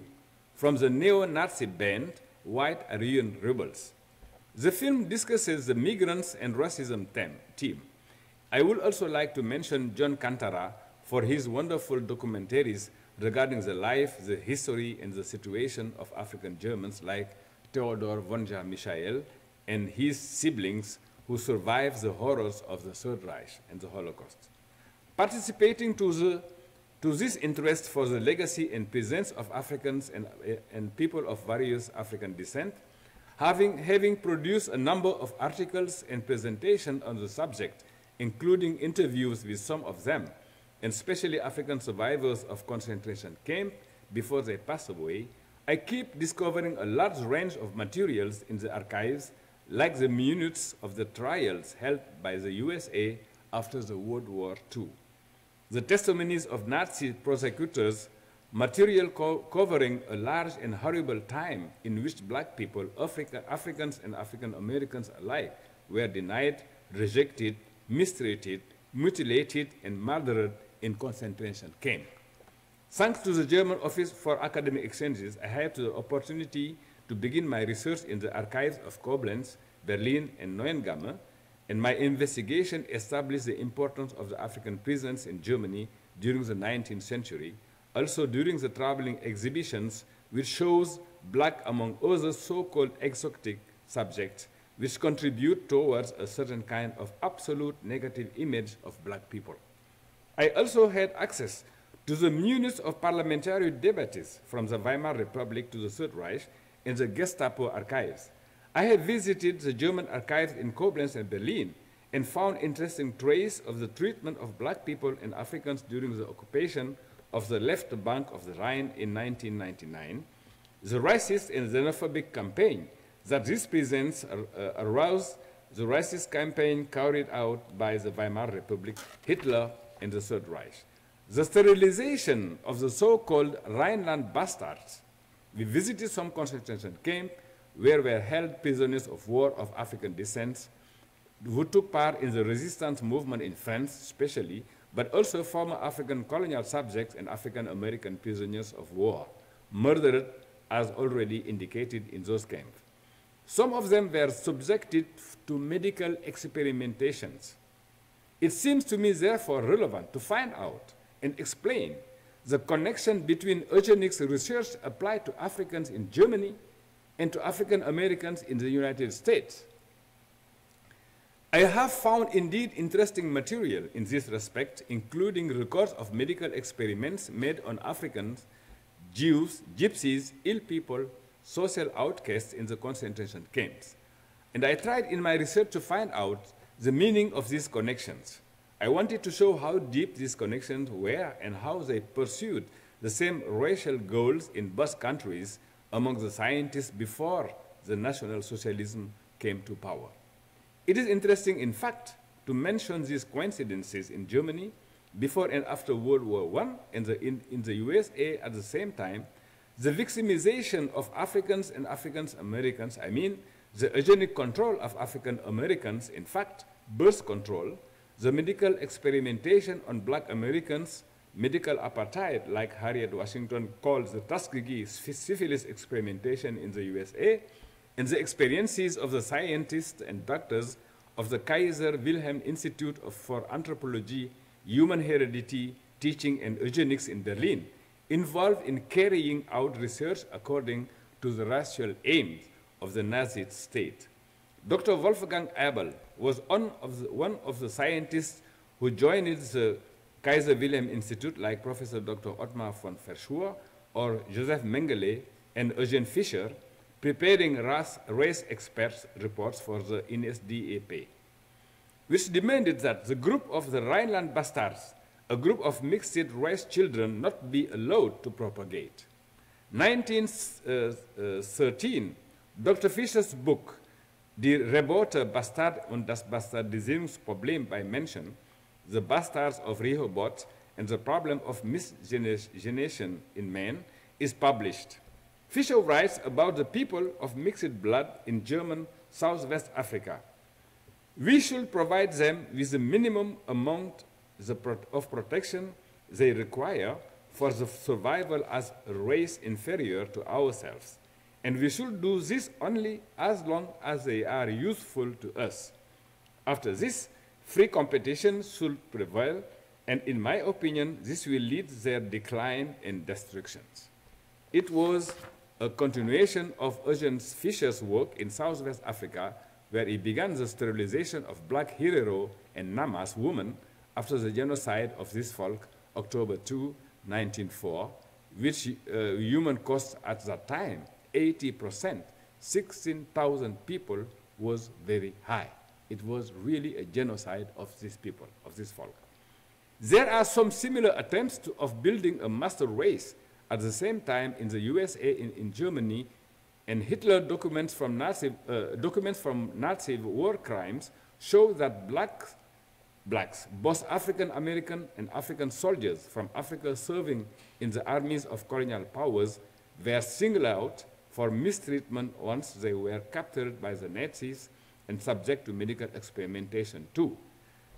from the neo-Nazi band White Aryan Rebels. The film discusses the migrants and racism theme. I would also like to mention John Cantara for his wonderful documentaries regarding the life, the history, and the situation of African Germans like Theodor Vonja Michael and his siblings who survived the horrors of the Third Reich and the Holocaust. Participating to this interest for the legacy and presence of Africans and people of various African descent, having produced a number of articles and presentations on the subject, including interviews with some of them, and especially African survivors of concentration camp before they passed away, I keep discovering a large range of materials in the archives, like the minutes of the trials held by the USA after the World War II. The testimonies of Nazi prosecutors, material covering a large and horrible time in which black people, Africans and African Americans alike, were denied, rejected, mistreated, mutilated, and murdered in concentration camp. Thanks to the German Office for Academic Exchanges, I had the opportunity to begin my research in the archives of Koblenz, Berlin, and Neuengamme, and my investigation established the importance of the African presence in Germany during the 19th century, also during the traveling exhibitions, which shows black among other so-called exotic subjects, which contribute towards a certain kind of absolute negative image of black people. I also had access to the minutes of parliamentary debates from the Weimar Republic to the Third Reich in the Gestapo archives. I have visited the German archives in Koblenz and Berlin and found interesting traces of the treatment of black people and Africans during the occupation of the left bank of the Rhine in 1999, the racist and xenophobic campaign that this presents aroused the racist campaign carried out by the Weimar Republic, Hitler, and the Third Reich. The sterilization of the so-called Rhineland bastards. We visited some concentration camps where were held prisoners of war of African descent who took part in the resistance movement in France especially, but also former African colonial subjects and African American prisoners of war, murdered as already indicated in those camps. Some of them were subjected to medical experimentations. It seems to me therefore relevant to find out and explain the connection between eugenics research applied to Africans in Germany and to African Americans in the United States. I have found indeed interesting material in this respect, including records of medical experiments made on Africans, Jews, Gypsies, ill people, social outcasts in the concentration camps. And I tried in my research to find out the meaning of these connections. I wanted to show how deep these connections were and how they pursued the same racial goals in both countries among the scientists before the National Socialism came to power. It is interesting, in fact, to mention these coincidences in Germany before and after World War I and in the USA at the same time. The victimization of Africans and African Americans, I mean, the eugenic control of African Americans, in fact, birth control, the medical experimentation on black Americans, medical apartheid, like Harriet Washington calls the Tuskegee syphilis experimentation in the USA, and the experiences of the scientists and doctors of the Kaiser Wilhelm Institute for Anthropology, Human Heredity, Teaching, and Eugenics in Berlin, involved in carrying out research according to the racial aims of the Nazi state. Dr. Wolfgang Abel was one of the scientists who joined the Kaiser Wilhelm Institute, like Professor Dr. Ottmar von Verschuer or Joseph Mengele and Eugene Fischer, preparing race experts reports for the NSDAP, which demanded that the group of the Rhineland bastards, a group of mixed-race children, not be allowed to propagate. 1913, Dr. Fischer's book, Die Revolte Bastard und das Bastardisierungsproblem by Menschen, The Bastards of Rehoboth and the Problem of Miscegenation in Men, is published. Fischer writes about the people of mixed blood in German Southwest Africa. We should provide them with the minimum amount of protection they require for the survival as a race inferior to ourselves. And we should do this only as long as they are useful to us. After this, free competition should prevail, and in my opinion, this will lead to their decline and destruction. It was a continuation of Eugene Fischer's work in Southwest Africa, where he began the sterilization of black Herero and Namas women after the genocide of this folk, October 2, 1904, which human cost at that time, 80%, 16,000 people, was very high. It was really a genocide of these people, of this folk. There are some similar attempts of building a master race at the same time in the USA and in Germany, and Hitler documents from Nazi war crimes show that blacks, both African American and African soldiers from Africa serving in the armies of colonial powers, were singled out for mistreatment once they were captured by the Nazis and subject to medical experimentation too.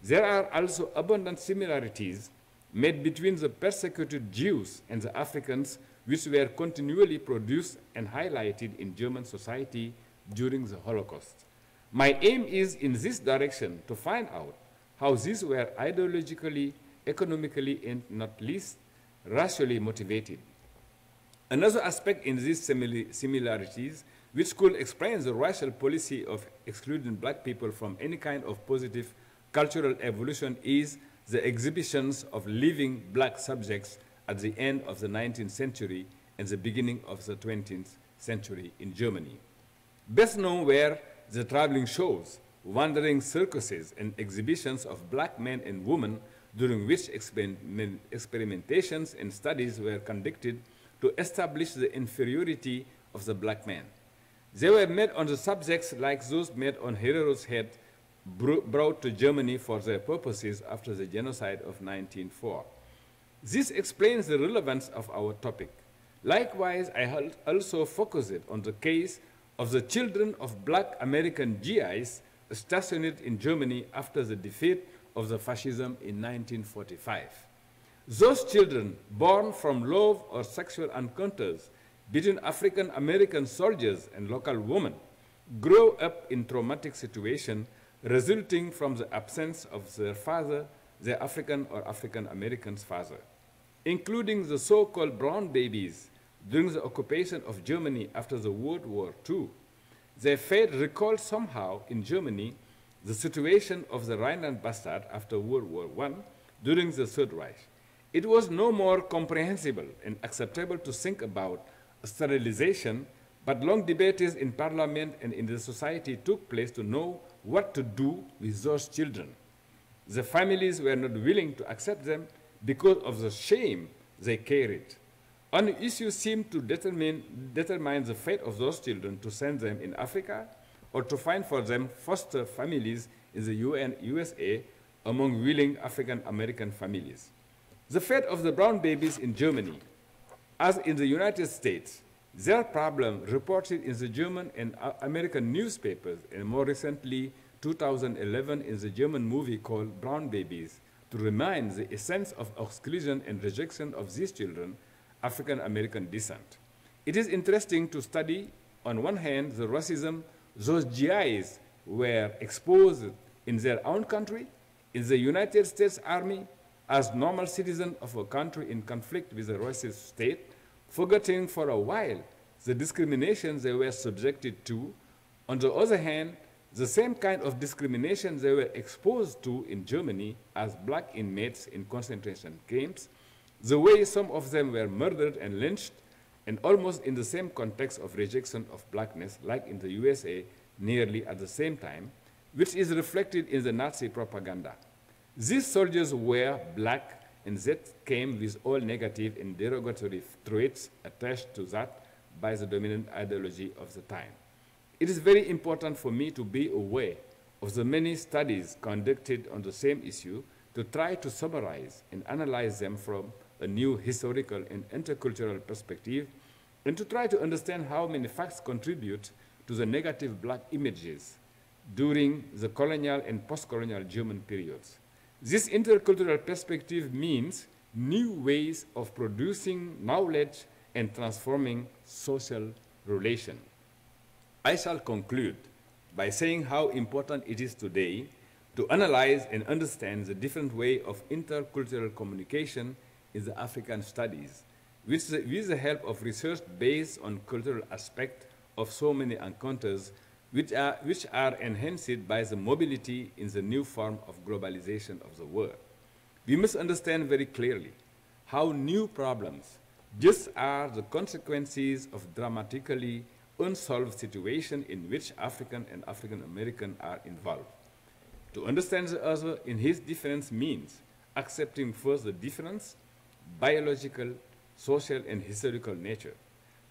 There are also abundant similarities made between the persecuted Jews and the Africans, which were continually produced and highlighted in German society during the Holocaust. My aim is in this direction to find out how these were ideologically, economically, and not least racially motivated. Another aspect in these similarities, which could explain the racial policy of excluding black people from any kind of positive cultural evolution, is the exhibitions of living black subjects at the end of the 19th century and the beginning of the 20th century in Germany. Best known were the traveling shows, wandering circuses, and exhibitions of black men and women, during which experimentations and studies were conducted to establish the inferiority of the black man. They were made on the subjects like those made on Herero's head, brought to Germany for their purposes after the genocide of 1904. This explains the relevance of our topic. Likewise, I also focused on the case of the children of black American GIs stationed in Germany after the defeat of the fascism in 1945. Those children born from love or sexual encounters between African American soldiers and local women grow up in traumatic situations resulting from the absence of their father, their African or African American's father, including the so-called brown babies during the occupation of Germany after the World War II. Their fate recalled somehow in Germany the situation of the Rhineland bastard after World War I during the Third Reich. It was no more comprehensible and acceptable to think about sterilization But long debates in parliament and in the society took place to know what to do with those children. The families were not willing to accept them because of the shame they carried. An issue seemed to determine the fate of those children, to send them in Africa or to find for them foster families in the USA among willing African-American families. The fate of the brown babies in Germany, as in the United States, their problem reported in the German and American newspapers, and more recently, 2011, in the German movie called Brown Babies, to remind the essence of exclusion and rejection of these children, African-American descent. It is interesting to study, on one hand, the racism those GIs were exposed in their own country, in the United States Army, as normal citizens of a country in conflict with a racist state, forgetting for a while the discrimination they were subjected to. On the other hand, the same kind of discrimination they were exposed to in Germany as black inmates in concentration camps, the way some of them were murdered and lynched, and almost in the same context of rejection of blackness, like in the USA, nearly at the same time, which is reflected in the Nazi propaganda. These soldiers were black, and that came with all negative and derogatory traits attached to that by the dominant ideology of the time. It is very important for me to be aware of the many studies conducted on the same issue to try to summarize and analyze them from a new historical and intercultural perspective, and to try to understand how many facts contribute to the negative black images during the colonial and post-colonial German periods. This intercultural perspective means new ways of producing knowledge and transforming social relations. I shall conclude by saying how important it is today to analyze and understand the different way of intercultural communication in the African studies, with the help of research based on cultural aspects of so many encounters, which are enhanced by the mobility in the new form of globalization of the world. We must understand very clearly how new problems just are the consequences of dramatically unsolved situations in which African and African American are involved. To understand the other in his difference means accepting first the difference, biological, social, and historical nature.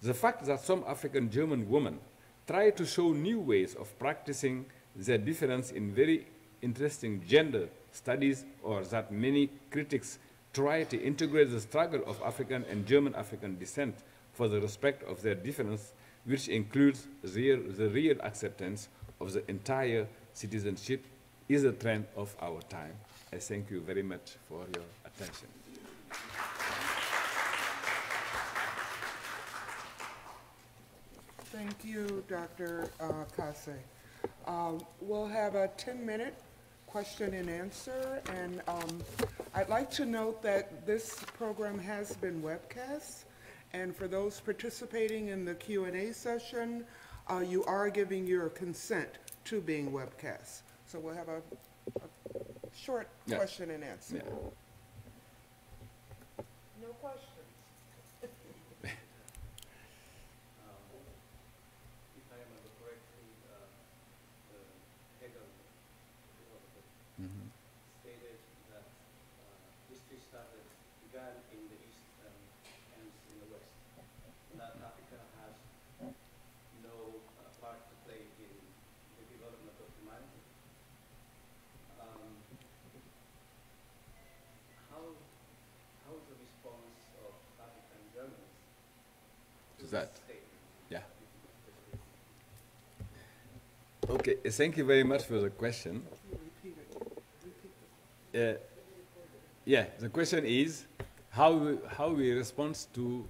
The fact that some African German women try to show new ways of practicing their difference in very interesting gender studies, or that many critics try to integrate the struggle of African and German African descent for the respect of their difference, which includes the real acceptance of the entire citizenship, is a trend of our time. I thank you very much for your attention. Thank you, Dr. Kasse. We'll have a 10-minute question and answer, and I'd like to note that this program has been webcast, and for those participating in the Q&A session, you are giving your consent to being webcast. So we'll have a short question and answer. Yeah. No questions. Stated that history began in the East and ends in the West. That Africa has no part to play in the development of humanity. How is the response of African Germans to that statement? Yeah. Okay, thank you very much for the question. Yeah, the question is how we respond to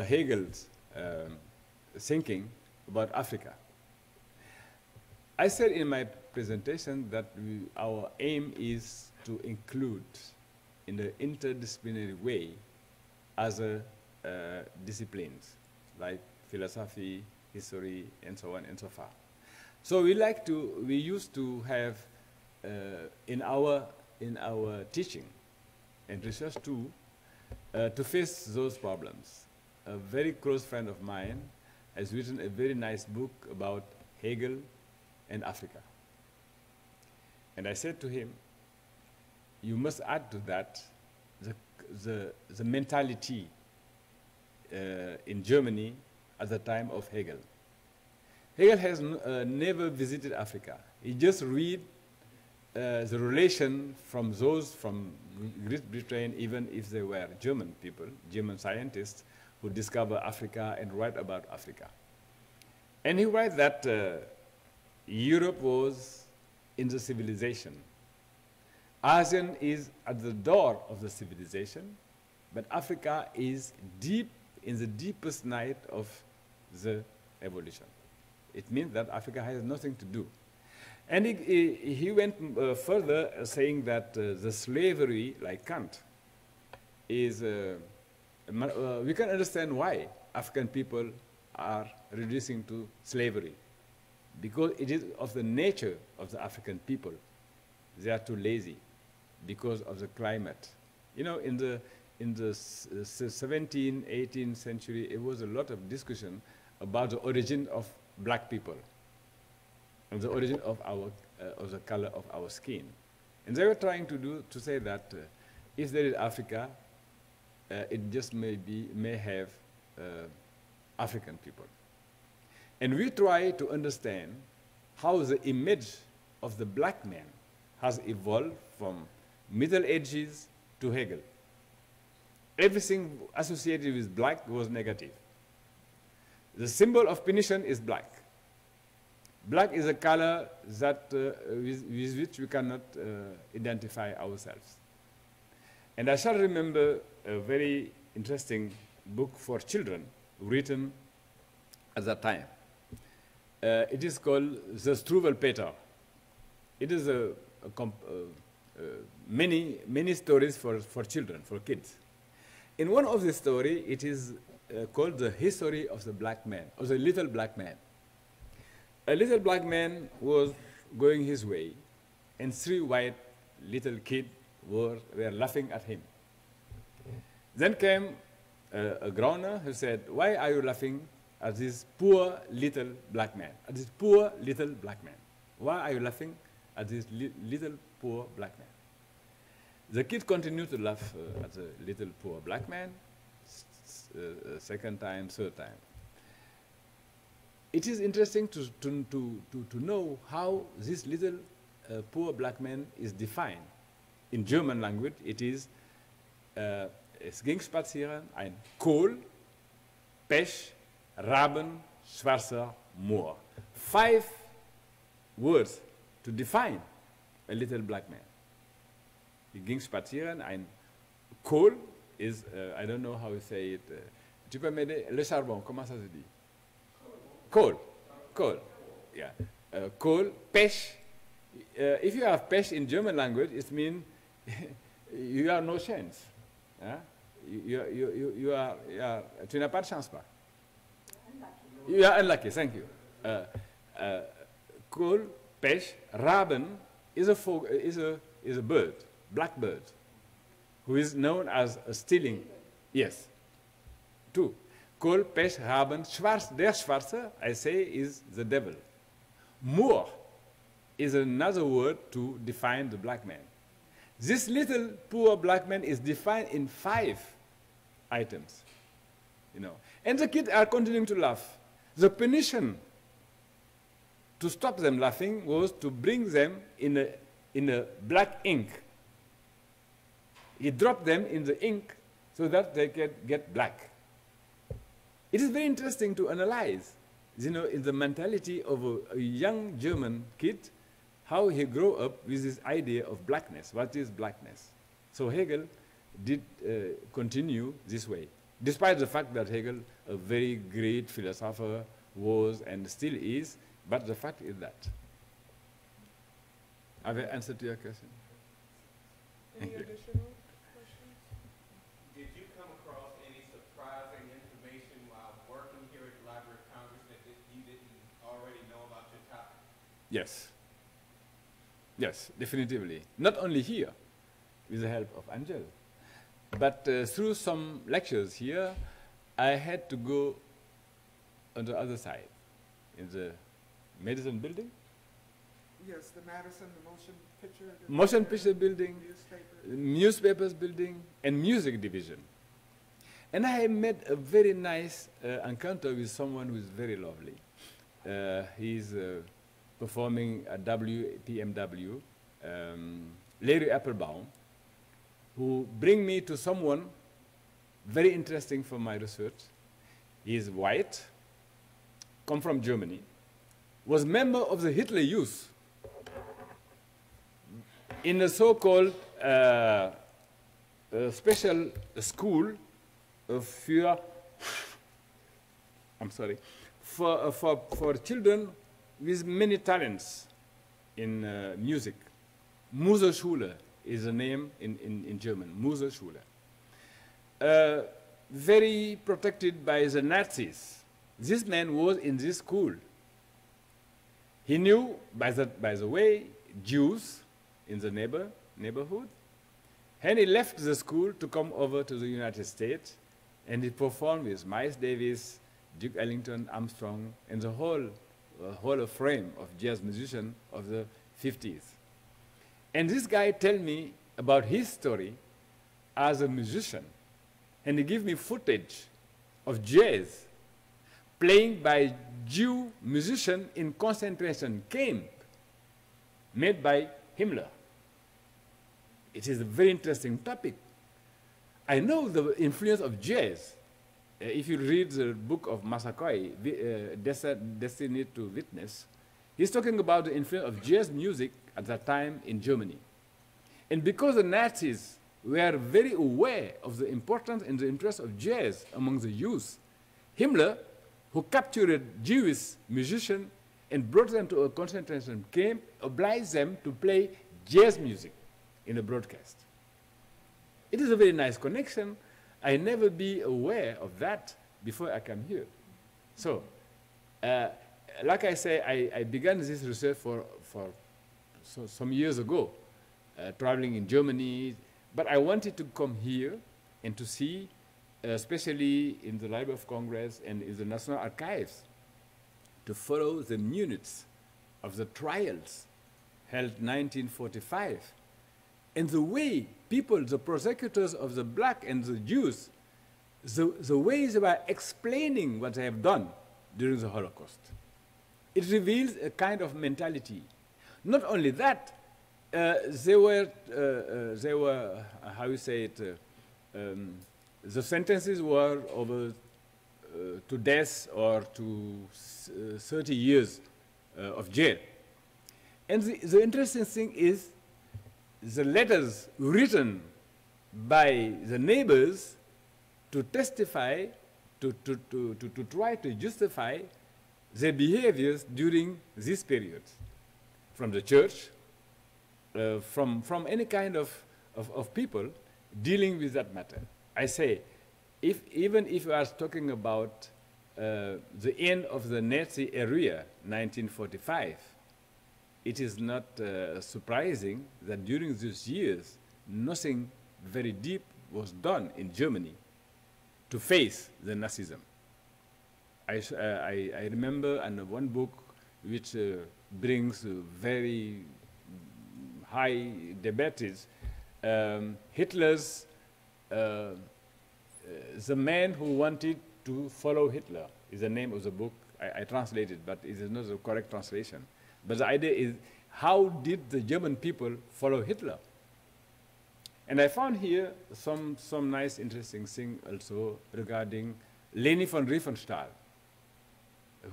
Hegel's thinking about Africa. I said in my presentation that our aim is to include in the interdisciplinary way other disciplines like philosophy, history, and so on and so forth. So we used to have in our teaching and research too, to face those problems. A very close friend of mine has written a very nice book about Hegel and Africa. And I said to him, you must add to that the mentality in Germany at the time of Hegel. Hegel has never visited Africa. He just read the relation from those from Great Britain, even if they were German people, German scientists, who discover Africa and write about Africa. And he writes that Europe was in the civilization. ASEAN is at the door of the civilization, but Africa is deep in the deepest night of the evolution. It means that Africa has nothing to do. And he went further, saying that the slavery, like Kant, is, we can understand why African people are reducing to slavery. Because it is of the nature of the African people. They are too lazy because of the climate. You know, in the 17th, 18th century, it was a lot of discussion about the origin of black people and the origin of the color of our skin. And they were trying to say that if there is Africa, it just may have African people. And we try to understand how the image of the black man has evolved from Middle Ages to Hegel. Everything associated with black was negative. The symbol of punition is black. Black is a color that, with which we cannot identify ourselves. And I shall remember a very interesting book for children written at that time. It is called The Struwwelpeter. It is many stories for children, for kids. In one of the stories, it is called The History of the Black Man, or the Little Black Man. A little black man was going his way, and three white little kids were laughing at him. Then came a grown-up who said, "Why are you laughing at this poor little black man? At this poor little black man? Why are you laughing at this little poor black man?" The kid continued to laugh at the little poor black man, second time, third time. It is interesting to know how this little poor black man is defined. In German language, it is, es ging spazieren ein Kohl, Pech, Raben, schwarzer Moor. 5 words to define a little black man. Es ging spazieren ein Kohl is, I don't know how you say it. Tu peux m'aider? Le charbon, comment ça se dit? Coal, yeah. Coal, pech. If you have pech in German language, it means you have no chance. Tu n'as pas de chance, pas. You are unlucky, thank you. Coal, pech, Raben is a bird, black bird, who is known as a stealing. Yes, 2. Kohl, Pech, Raben, Schwarz, der Schwarze, I say, is the devil. Moor is another word to define the black man. This little poor black man is defined in 5 items, you know. And the kids are continuing to laugh. The punition to stop them laughing was to bring them in a black ink. He dropped them in the ink so that they can get black. It is very interesting to analyze, you know, in the mentality of a young German kid, how he grew up with this idea of blackness. What is blackness? So Hegel did continue this way, despite the fact that Hegel, a very great philosopher, was and still is, but the fact is that. Have I answered to your question? Any additional questions? Did you come across any surprising information while working here at the Library of Congress that you didn't already know about your topic? Yes. Yes, definitively. Not only here, with the help of Angel, but through some lectures here, I had to go on the other side, in the medicine building, Yes, the Madison, the motion picture. motion picture building, Newspaper. newspapers building, and music division. And I met a very nice encounter with someone who is very lovely. He's performing at WPMW, Larry Applebaum, who bring me to someone very interesting for my research. He is white, come from Germany, was member of the Hitler Youth in a so-called special school for, I'm sorry, for children with many talents in music. Musikschule is the name in German, Musikschule. Very protected by the Nazis. This man was in this school. He knew, by the way, Jews in the neighborhood. And he left the school to come over to the United States, and he performed with Miles Davis, Duke Ellington, Armstrong, and the whole frame of jazz musicians of the 50s. And this guy tell me about his story as a musician, and he give me footage of jazz playing by Jew musicians in concentration camp made by Himmler. It is a very interesting topic. I know the influence of jazz. If you read the book of Massacre, Destined to Witness, he's talking about the influence of jazz music at that time in Germany. And because the Nazis were very aware of the importance and the interest of jazz among the youth, Himmler, who captured Jewish musicians and brought them to a concentration camp, obliged them to play jazz music in a broadcast. It is a very nice connection. I never be aware of that before I come here. So, like I say, I began this research for some years ago, traveling in Germany, but I wanted to come here and to see, especially in the Library of Congress and in the National Archives, to follow the minutes of the trials held 1945, and the way people, the prosecutors of the black and the Jews, the way they were explaining what they have done during the Holocaust. It reveals a kind of mentality. Not only that, they were, how you say it, the sentences were over to death or to 30 years of jail. And the interesting thing is the letters written by the neighbors to testify, to try to justify their behaviors during this period, from the church, from any kind of people dealing with that matter. I say, even if you are talking about the end of the Nazi era, 1945, it is not surprising that during these years, nothing very deep was done in Germany to face the Nazism. I remember in one book which brings very high debates, Hitler's, the man who wanted to follow Hitler is the name of the book. I translated, but it is not the correct translation. But the idea is, how did the German people follow Hitler? And I found here some nice, interesting thing also regarding Leni von Riefenstahl,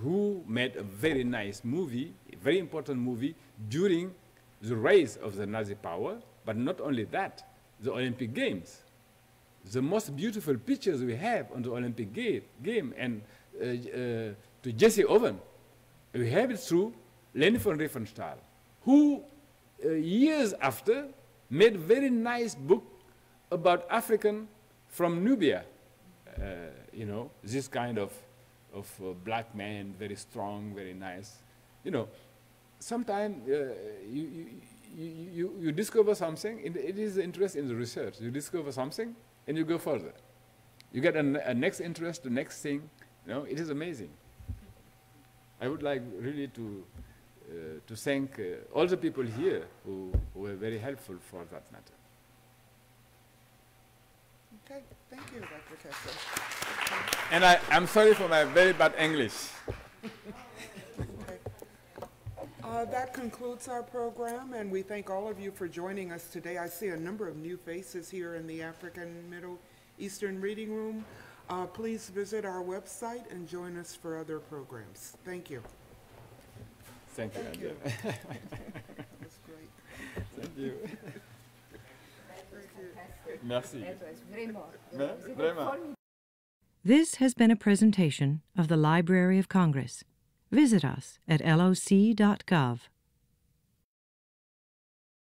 who made a very nice movie, a very important movie, during the rise of the Nazi power, but not only that, the Olympic Games. The most beautiful pictures we have on the Olympic game, and to Jesse Owen, we have it through Leni von Riefenstahl, who years after made a very nice book about African from Nubia. You know, this kind of black man, very strong, very nice. You know, sometimes you discover something, it is the interest in the research. You discover something, and you go further. You get a next interest, the next thing. You know, it is amazing. I would like really to thank all the people here who were very helpful for that matter. Okay, thank you, Dr. Kasse. And I'm sorry for my very bad English. Okay. That concludes our program, and we thank all of you for joining us today. I see a number of new faces here in the African Middle Eastern Reading Room. Please visit our website and join us for other programs. Thank you. Thank you, Angela. That's great. Thank you. That was fantastic. Merci. That was vraiment. Vraiment. This has been a presentation of the Library of Congress. Visit us at loc.gov.